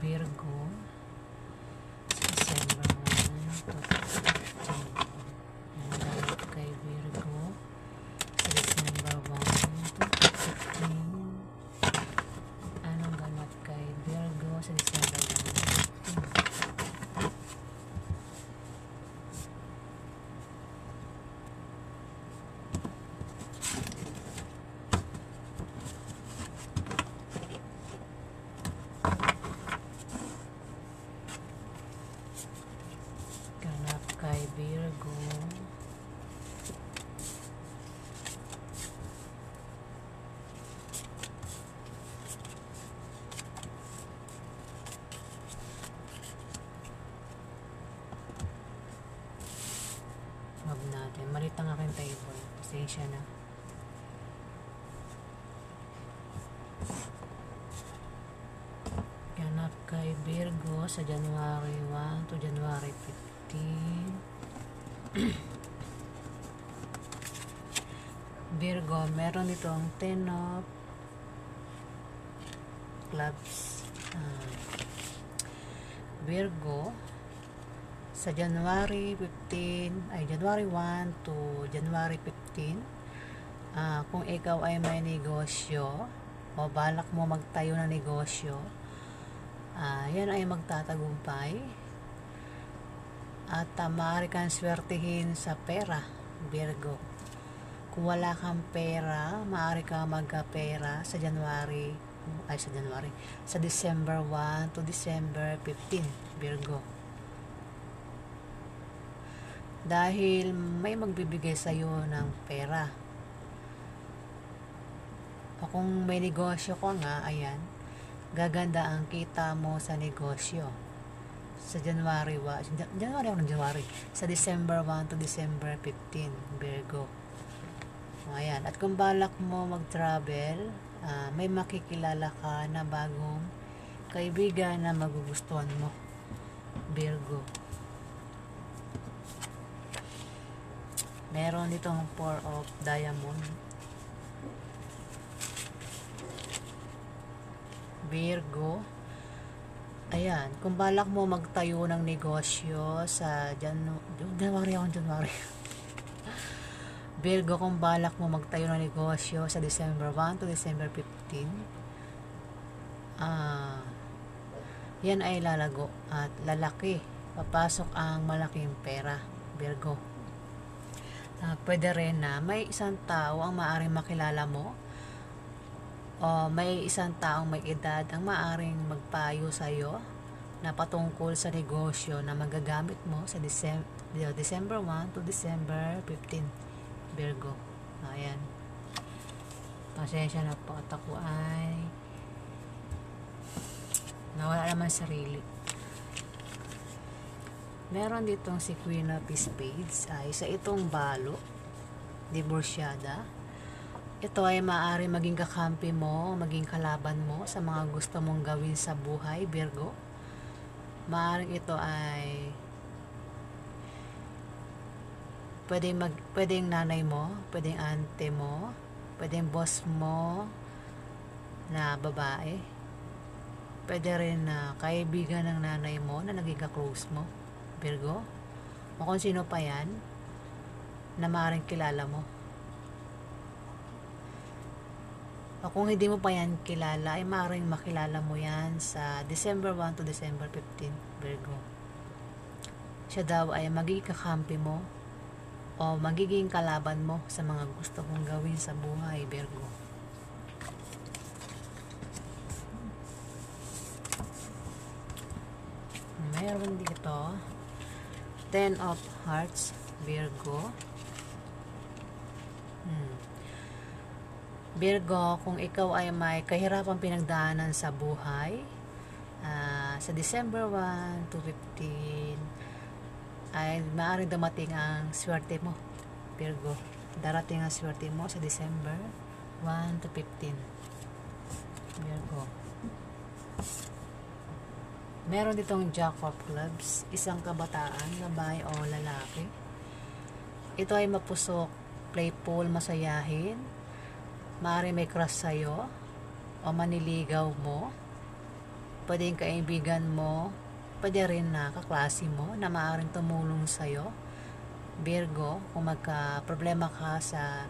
Virgo sa December 1 to 15. Ganap kay Virgo sa December 1 to 15. Anong ganap kay Virgo sa December 1 to 15? Ganap kay Virgo wag natin, malit ang aking table, pasensya na. Ganap kay Virgo sa January 1 to January 15. Virgo, meron itong 10 of clubs. Virgo, sa January 15, ay January 1 to January 15, kung ikaw ay may negosyo o balak mo magtayo ng negosyo, yan ay magtatagumpay at maaari kang swertihin sa pera, Virgo. Kung wala kang pera, maaari kang magkapera sa sa December 1 to December 15, Virgo. Dahil may magbibigay sa iyo ng pera. O kung may negosyo ko nga, ayan, gaganda ang kita mo sa negosyo. Sa January, sa December 1 to December 15, Virgo. Ayan, at kung balak mo mag-travel, may makikilala ka na bagong kaibigan na magugustuhan mo, Virgo. Meron ditong 4 of diamond, Virgo. Ayan, kung balak mo magtayo ng negosyo sa January Virgo, kung balak mo magtayo ng negosyo sa December 1 to December 15, yan ay lalago at lalaki. Papasok ang malaking pera, Virgo. Pwede rin na may isang tao ang maaaring makilala mo o may isang taong may edad ang maaaring magpayo sa iyo na patungkol sa negosyo na magagamit mo sa December 1 to December 15, Virgo. Ayan. Pasensya na po at ako ay nawala naman sarili. Meron ditong si Queen of Spades ay sa itong balo, divorsyada. Ito ay maaari maging kakampi mo, maging kalaban mo sa mga gusto mong gawin sa buhay, Virgo. Maaring ito ay pwedeng nanay mo, pwedeng ante mo, pwedeng boss mo na babae. Pwede rin na kaibigan ng nanay mo na naging ka-close mo, Virgo. O kung sino pa yan na maaaring kilala mo. O kung hindi mo pa yan kilala, ay maaaring makilala mo yan sa December 1 to December 15, Virgo. Siya daw ay magiging kakampi mo o magiging kalaban mo sa mga gusto mong gawin sa buhay, Virgo. Meron dito 10 of Hearts, Virgo. Virgo, kung ikaw ay may kahirapang pinagdaanan sa buhay, sa December 1 to 15, ay maaaring dumating ang swerte mo, Virgo. Darating ang swerte mo sa December 1 to 15, Virgo. Meron ditong Jack of Clubs, isang kabataan, babae o lalaki. Ito ay mapusok, playful, masayahin. Maaari may crush sa'yo o maniligaw mo. pwedeng kaibigan mo, pwede rin na kaklase mo na maaaring tumulong sa'yo, Virgo, kung magka-problema ka sa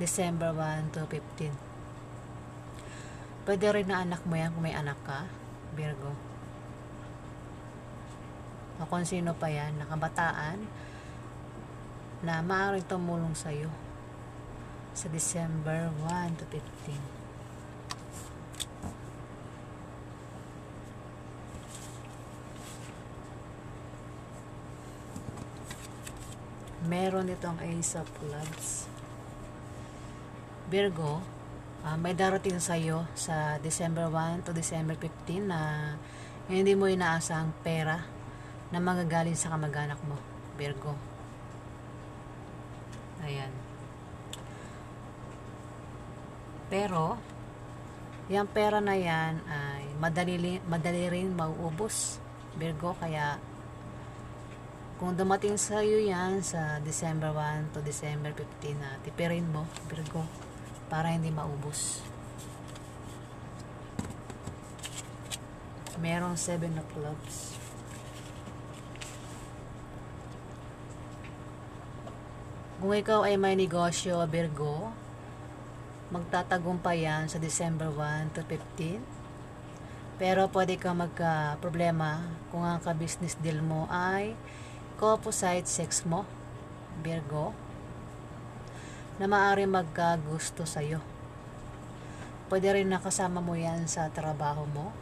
December 1 to 15. Pwede rin na anak mo yan kung may anak ka, Virgo. O kung sino pa yan, nakabataan, na maaaring tumulong sa'yo sa December 1 to 15. Meron itong Ace of Clubs. Virgo, may darating sa'yo sa December 1 to December 15 na hindi mo inaasang pera na magagaling sa kamag-anak mo, Virgo. Ayan. Pero, yung pera na yan ay madali rin mauubos, Virgo, kaya kung dumating sa iyo yan sa December 1 to December 15 na tipirin mo, Virgo, para hindi maubos. Merong 7 of Clubs. Kung ikaw ay may negosyo, Virgo, magtatagumpay yan sa December 1 to 15. Pero pwede kang magka-problema kung ang ka-business deal mo ay opposite sex mo, Virgo, na maaari magkagusto sa'yo. Pwede rin nakasama mo yan sa trabaho mo.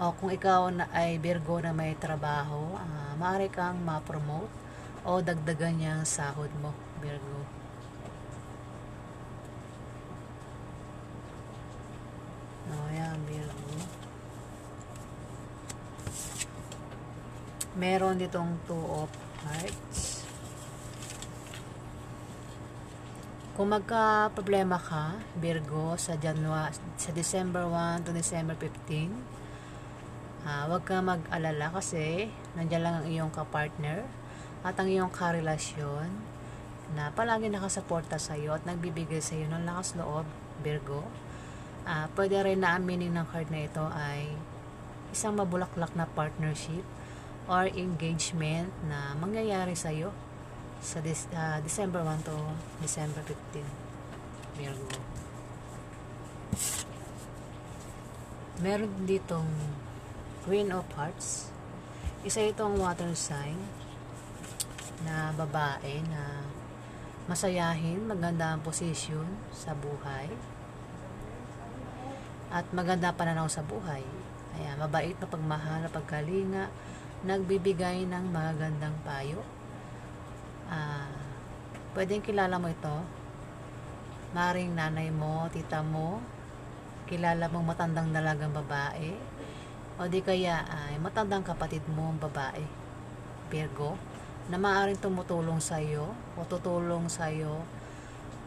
O kung ikaw na ay Virgo na may trabaho, maaari kang ma-promote o dagdagan niyang sahod mo, Virgo. Ayan, Virgo. Meron ditong 2 of Hearts. Kung magka-problema ka, Virgo, sa December 1 to December 15, huwag ka mag-alala kasi nandiyan lang ang iyong kapartner at ang iyong karelasyon na palagi nakasuporta sa iyo at nagbibigay sa iyo ng lakas loob, Virgo. Pwede rin na aminin ng card na ito ay isang mabulaklak na partnership or engagement na mangyayari sa iyo sa December 1 to December 15, Virgo. Meron ditong Queen of Hearts. Isa itong water sign na babae na masayahin, maganda ang posisyon sa buhay at maganda pananaw sa buhay. Ayan, mabait na pagmahal, pagkalinga, nagbibigay ng magagandang payo. Pwedeng kilala mo ito, maring nanay mo, tita mo, kilala mong matandang dalagang babae, o di kaya ay matandang kapatid mo babae, Virgo, na maaaring tumutulong sa iyo o tutulong sa iyo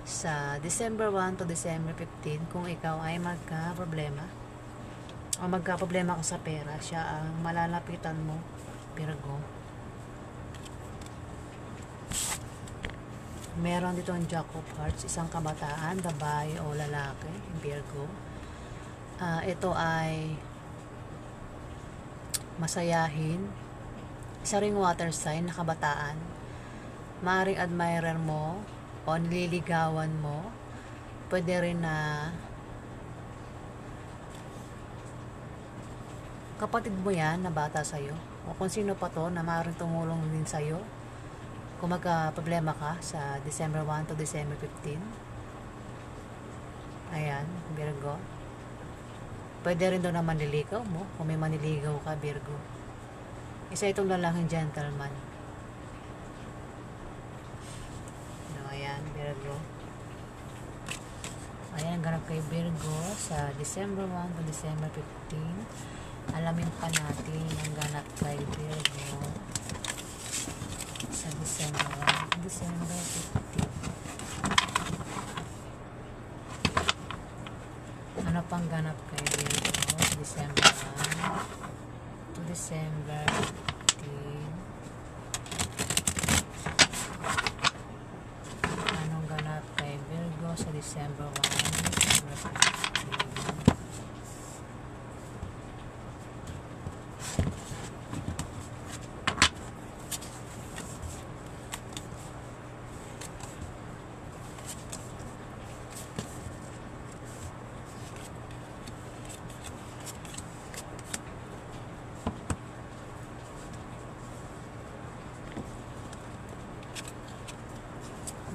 sa December 1 to December 15 kung ikaw ay magka-problema o magka-problema ka sa pera. Siya ang malalapitan mo, Virgo. Meron dito ang Jack of Hearts, isang kabataan, babae o lalaki, Virgo. Ito ay masayahin, isa ring water sign na kabataan. Maaring admirer mo o nililigawan mo. Pwede rin na kapatid mo yan na bata sa'yo, o kung sino pa to na maaaring tumulong din sa'yo kung magka-problema ka sa December 1 to December 15. Ayan, Virgo. Pwede rin doon na manliligaw mo kung may manliligaw ka, Virgo. Isa itong lalaking gentleman. Ayan, Virgo. Ayan, ganap kay Virgo sa December 1 to December 15. Alamin pa natin ang ganap kay Virgo sa December 1 to December 15. Ano pang ganap kay Virgo sa December 1 to December 15? Anong ganap kay Virgo sa December 1 to December 15?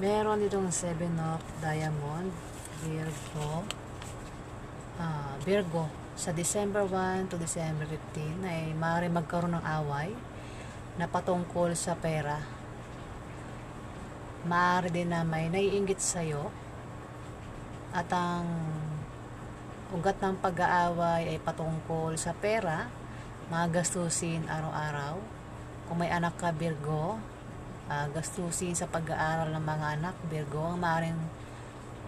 Meron ditong 7 of Diamond, Virgo. Sa December 1 to December 15 ay maaaring magkaroon ng away na patungkol sa pera. Maaari din na may naiinggit sa'yo at ang ugat ng pag-aaway ay patungkol sa pera, mga gastusin araw-araw. Kung may anak ka, Virgo, gastusin sa pag-aaral ng mga anak, Virgo, ang maaaring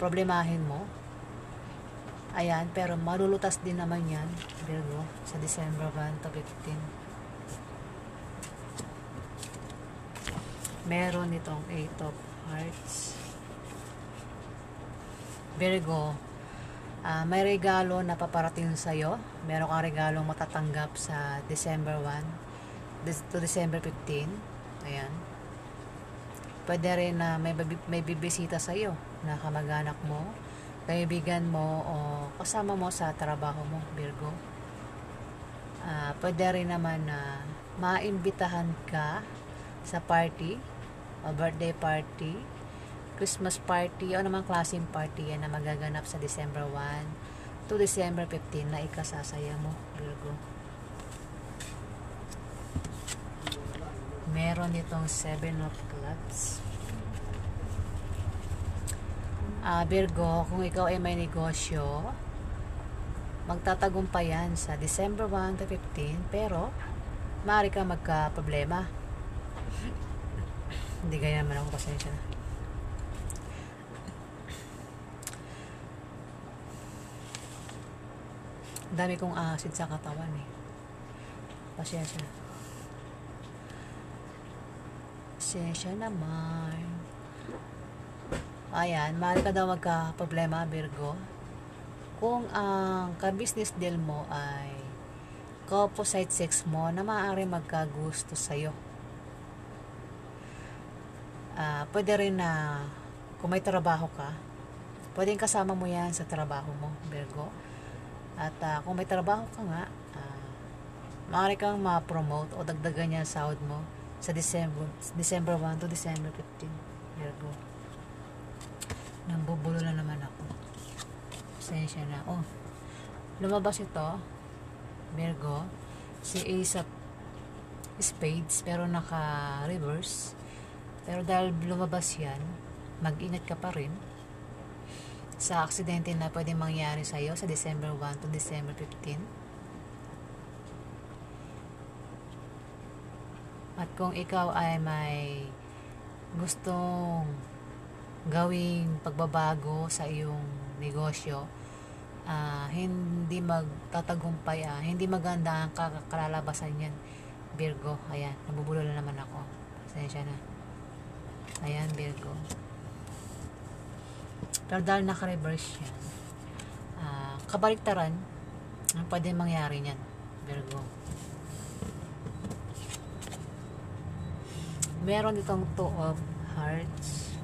problemahin mo. Ayan, pero malulutas din naman yan, Virgo, sa December 1 to 15. Meron itong 8 of Hearts. Virgo, may regalo na paparating sa'yo. Meron kang regalong matatanggap sa December 1 to December 15. Ayan. Pwede rin na may bibisita sa'yo na kamag-anak mo, kaibigan mo, o kasama mo sa trabaho mo, Virgo. Pwede rin naman na maimbitahan ka sa party, o birthday party, Christmas party, o naman klaseng party yan na magaganap sa December 1 to December 15 na ikasasaya mo, Virgo. Meron itong 7 of Clubs. Virgo, kung ikaw ay may negosyo, magtatagumpayan sa December 1 to 15, pero maaari ka magka-problema. Hindi gaya naman ako, pasensya na. Dami kong acid sa katawan eh. Pasensya na. Pasensya naman. Ayan, maaari ka daw magka-problema, Virgo. Kung ang ka-business deal mo ay ka-opposite sex mo na maaari magkagusto sa'yo. Pwede rin na kung may trabaho ka, pwedeng kasama mo yan sa trabaho mo, Virgo. At kung may trabaho ka nga, maaari kang ma-promote o dagdagan niya sahod mo sa December 1 to December 15, Virgo. Nambubulo na naman ako. Pasensya na. Lumabas ito, Virgo, si Ace of Spades, pero naka-reverse. Pero dahil lumabas yan, mag-ingat ka pa rin sa aksidente na pwedeng mangyari sa'yo sa December 1 to December 15. At kung ikaw ay may gustong gawing pagbabago sa iyong negosyo, hindi magtatagumpay, hindi maganda ang kalalabasan yan, Virgo. Ayan, nabubulo na naman ako. Pasensya na. Ayan, Virgo. Pero dahil naka-reverse yan, kabaliktaran ang pwede mangyari niyan, Virgo. Meron itong 2 of Hearts.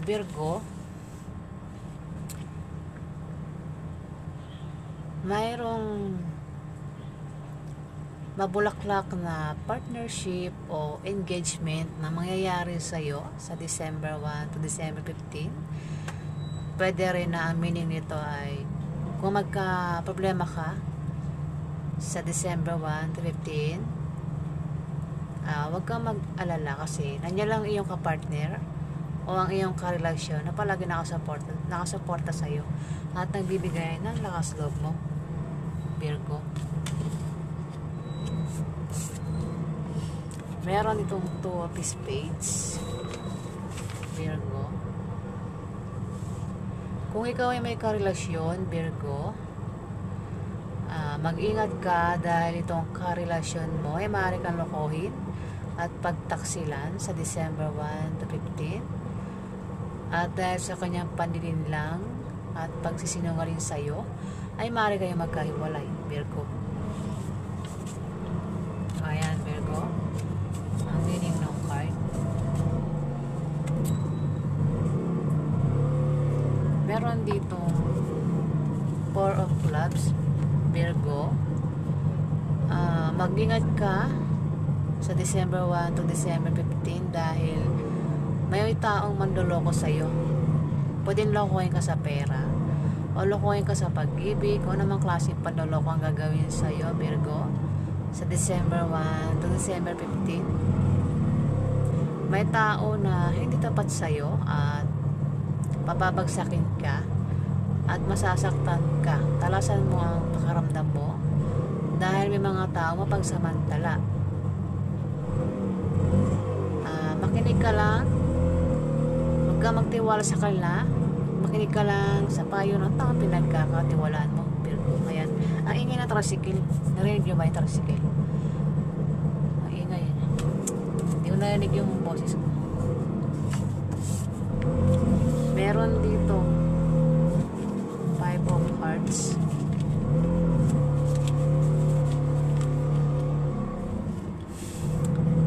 Virgo, mayroong mabulaklak na partnership o engagement na mangyayari sa'yo sa December 1 to December 15. Pwede rin na ang meaning nito ay kung magka-problema ka sa December 1 to 15, huwag kang mag-alala kasi nandiyan lang iyong kapartner o ang iyong karelasyon na palagi nakasuporta sa'yo at nagbibigay ng lakas loob mo, Virgo. Meron itong 2 of Spades, Virgo. Kung ikaw ay may karelasyon, Virgo, mag-ingat ka dahil itong karelasyon mo ay maaari kang lokohin at pagtaksilan sa December 1 to 15. At dahil sa kanyang panlilinlang at pagsisinungaling sa'yo, ay maaari kayong magkahiwalay, Virgo. Ayan, Virgo. Ang meaning ng card. Meron ditong 4 of Clubs, Virgo. Mag-ingat ka sa December 1 to December 15 dahil may taong mandoloko sa'yo. Pwedeng lokohin ka sa pera o lokohin ka sa pag-ibig o namang klaseng panloloko ang gagawin sa'yo, Virgo, sa December 1 to December 15. May tao na hindi tapat sa'yo at papabagsakin ka at masasaktan ka. Talasan mo ang pakaramdam mo dahil may mga tao mapagsamantala. Makinig ka lang, huwag ka magtiwala sa kanila, makinig ka lang sa payo ng tao pinagkakatiwalaan mo, Virgo. Ayan, ang ingay na tricycle, narinig nyo ba yung tricycle? Ang ingay, hindi ko narinig yung boses ko. Meron dito 5 of Hearts.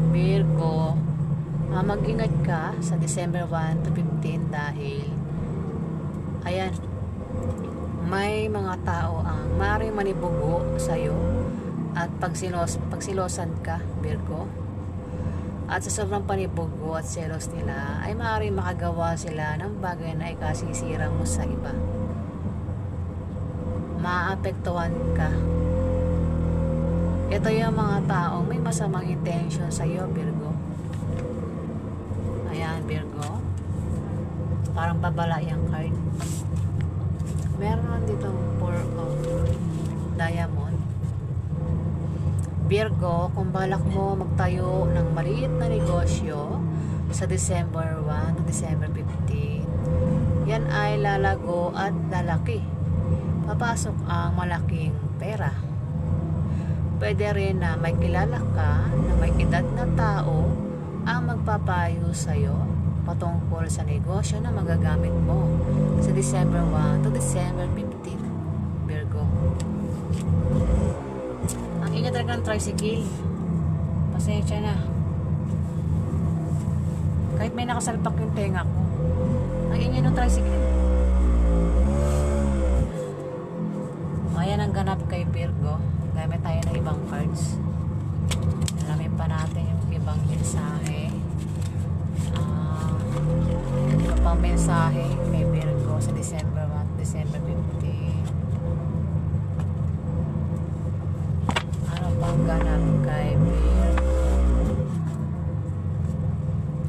Virgo, mag-ingat ka sa December 1 to 15 dahil ayan, may mga tao ang maaaring manibugo sa'yo at pagsilosan ka, Virgo. At sa sobrang panibugo at selos nila ay maaaring makagawa sila ng bagay na ikasisira mo sa iba. Maapektuhan ka. Ito yung mga taong may masamang intention sa'yo, Virgo. Ayan, Virgo. Parang babala yung card. Meron dito 4 of Diamond. Virgo, kung balak mo magtayo ng maliit na negosyo sa December 1 to December 15, yan ay lalago at lalaki. Papasok ang malaking pera. Pwede rin na may kilala ka na may edad na tao ang magpapayo sa'yo patungkol sa negosyo na magagamit mo sa December 1 to December 15, Virgo. Ang ingat talaga ng tricycle. Pasensya na. Kahit may nakasalpak yung tenga ko. Ang ingay ng tricycle. Ayan ang ganap kay Virgo. Gamit tayo ng ibang cards. Alamin pa natin yung ibang mensahe. Ano pang mensahe kay Virgo sa December 1, December 15. Ano pang ganap kay Virgo?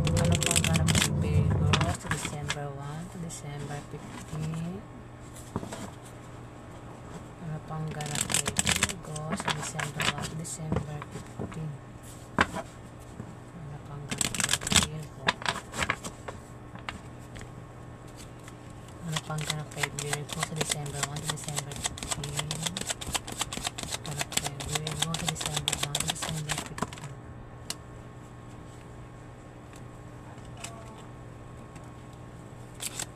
Ano pang ganap kay Virgo sa December 1 to December 15? Ano pang ganap kay Virgo sa December 1 to December 15? Ano pang ganap kay Virgo? Ano pang ganap kay Virgo sa December 1 to December 15? Ganap kay Virgo sa December 1 to December 15.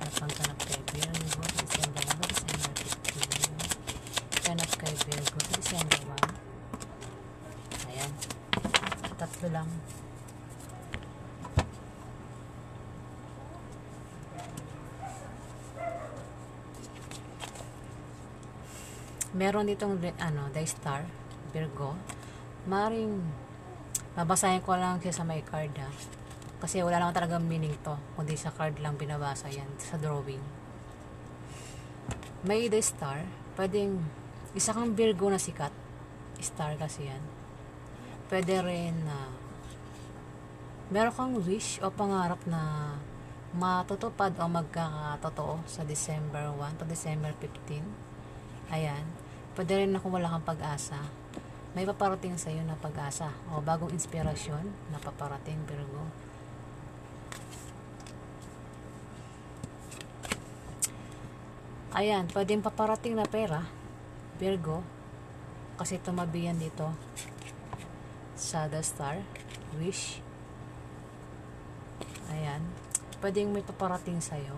Ano pang ganap kay Virgo sa December 1 to December 15? Ganap kay Virgo sa December 1. Ayan. Tatlo lang. Meron ditong the star, Virgo. Maring babasahin ko lang siya sa may card kasi wala naman talagang meaning to, kundi sa card lang binabasa yan, sa drawing. May the star, pwedeng isa kang Virgo na sikat, star kasi yan. Pwede rin na meron kang wish o pangarap na matutupad o magkakatotoo sa December 1 to December 15. Ayan. Pwede rin na kung wala kang pag-asa, may paparating sa iyo na pag-asa o bagong inspirasyon na paparating, Virgo. Ayan, pwedeng paparating na pera, Virgo, kasi tumabi yan dito sa the star, wish. Ayan, pwedeng may paparating sa iyo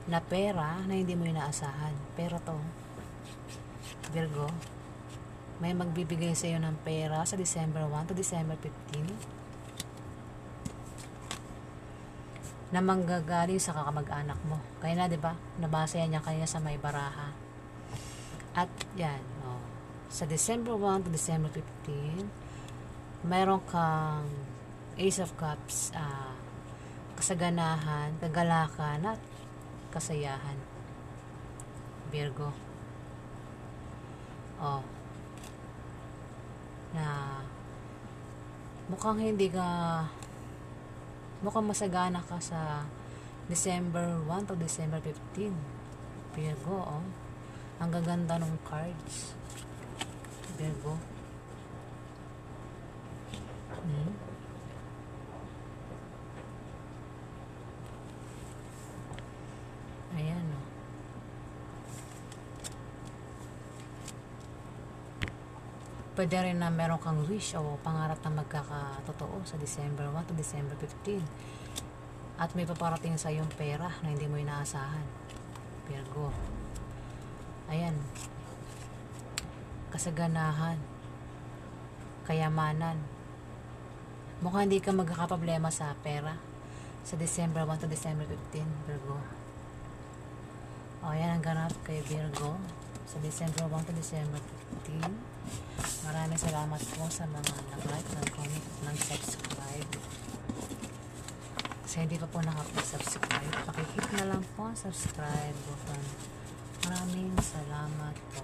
na pera na hindi mo inaasahan. Pero to, Virgo, may magbibigay sa iyo ng pera sa December 1 to December 15 na manggagaling sa kakamag-anak mo. Kaya na, 'di ba? Nabasa yan niya kanina sa may baraha. At yan, sa December 1 to December 15, Meron kang Ace of Cups, kasaganahan, kagalakan, at kasayahan. Virgo. Oh. Na mukhang mukhang masagana ka sa December 1 to December 15. Virgo, oh. Ang gaganda ng cards. Virgo. Ayan, oh. Pwede rin na meron kang wish o pangarap na magkakatotoo sa December 1 to December 15. At may paparating sa yung pera na hindi mo inaasahan. Virgo. Ayan. Kasaganahan. Kayamanan. Mukhang hindi ka magkakaproblema sa pera sa December 1 to December 15, Virgo. O, ayan ang ganap kay Virgo sa December 1 to December 15. Maraming salamat po sa mga nag-like, nag-comment, nag-subscribe. Sa hindi pa po nakapag-subscribe, pakihit na lang po ang subscribe button. Maraming salamat po.